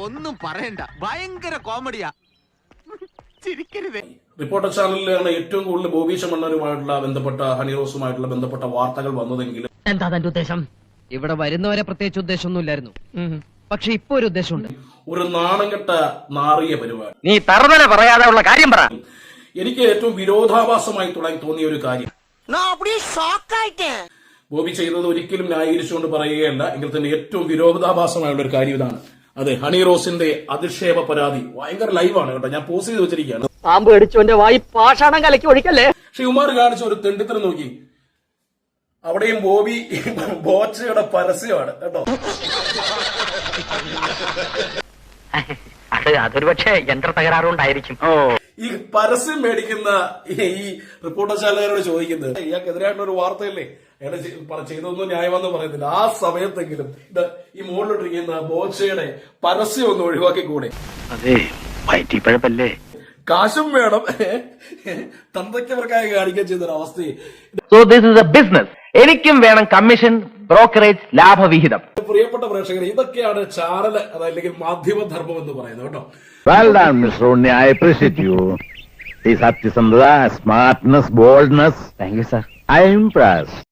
ഒന്നും പറയണ്ട, ഭയങ്കര കോമഡിയാ, ചിരിക്കരുതേ. റിപ്പോർട്ടർ ചാനലിലാണ് ഏറ്റവും കൂടുതൽ ബോബി ചെമ്മണ്ണനുമായിട്ടുള്ള ബന്ധപ്പെട്ട ഹണിറോസുമായിട്ടുള്ള ബന്ധപ്പെട്ട വാർത്തകൾ വന്നതെങ്കിലും എന്താ തന്റെ ഉദ്ദേശം? ഇവിടെ വരുന്നവരെ പ്രത്യേകിച്ച് ഉദ്ദേശമൊന്നുമില്ലായിരുന്നു, പക്ഷെ ഇപ്പൊ ഒരു ഉദ്ദേശമുണ്ട്. ഒരു നാണംകെട്ട നാറിയ പരിപാടി. നീ തറുതല പറയാതെ ഉള്ള കാര്യം പറ. എനിക്ക് ഏറ്റവും വിരോധാഭാസമായി തോന്നിയ ഒരു കാര്യം, ബോബി ചെയ്തത് ഒരിക്കലും ന്യായീകരിച്ചുകൊണ്ട് പറയുകയല്ല, എങ്കിൽ തന്നെ ഏറ്റവും വിരോധാഭാസമായുള്ള ഒരു കാര്യം ഇതാണ്. അതെ, ഹണി റോസിന്റെ അധിക്ഷേപ പരാതി ഭയങ്കര ലൈവാണ് കേട്ടോ, ഞാൻ പോസ്റ്റ് ചെയ്ത് വെച്ചിരിക്കുകയാണ്. പാമ്പ് കടിച്ചോന്റെ വായി പാഷാണം കലക്കി ഒഴിക്കല്ലേ. ശ്രീകുമാർ കാണിച്ച ഒരു തെണ്ടിത്തരം നോക്കി, അവിടെയും ബോബി ബോച്ചയുടെ പരസ്യമാണ് കേട്ടോ. അതൊരു പക്ഷേ യന്ത്ര തകരാറുണ്ടായിരിക്കും. ഈ പരസ്യം മേടിക്കുന്ന ഈ റിപ്പോർട്ടർ ചാനലുകാരോട് ചോദിക്കുന്നത്, ഇയാൾക്കെതിരായിട്ടുള്ള ഒരു വാർത്തയല്ലേ, അയാൾ ചെയ്തൊന്നും ന്യായമെന്ന് പറയുന്നില്ല. ആ സമയത്തെങ്കിലും ഇത് ഈ മുകളിലിട്ടിരിക്കുന്ന ബോച്ചയുടെ പരസ്യം ഒന്ന് ഒഴിവാക്കി കൂടെ? അതെ, വയറ്റിപ്പഴപ്പല്ലേ, കാശും വേണം, തന്തയ്ക്കവർക്കായി കാണിക്കാൻ ചെയ്തൊരു അവസ്ഥയെ. So this is A business. എനിക്കും വേണം കമ്മീഷൻ, ബ്രോക്കറേജ്, ലാഭവിഹിതം. പ്രിയപ്പെട്ട പ്രേക്ഷകരെ, ഇതൊക്കെയാണ് ചാനല് അതല്ലെങ്കിൽ മാധ്യമധർമ്മം എന്ന് പറയുന്നത് കേട്ടോ. Well done, Mr. Unnai. I appreciate you. The Satyasandra, smartness, boldness. Thank you, sir. I am impressed.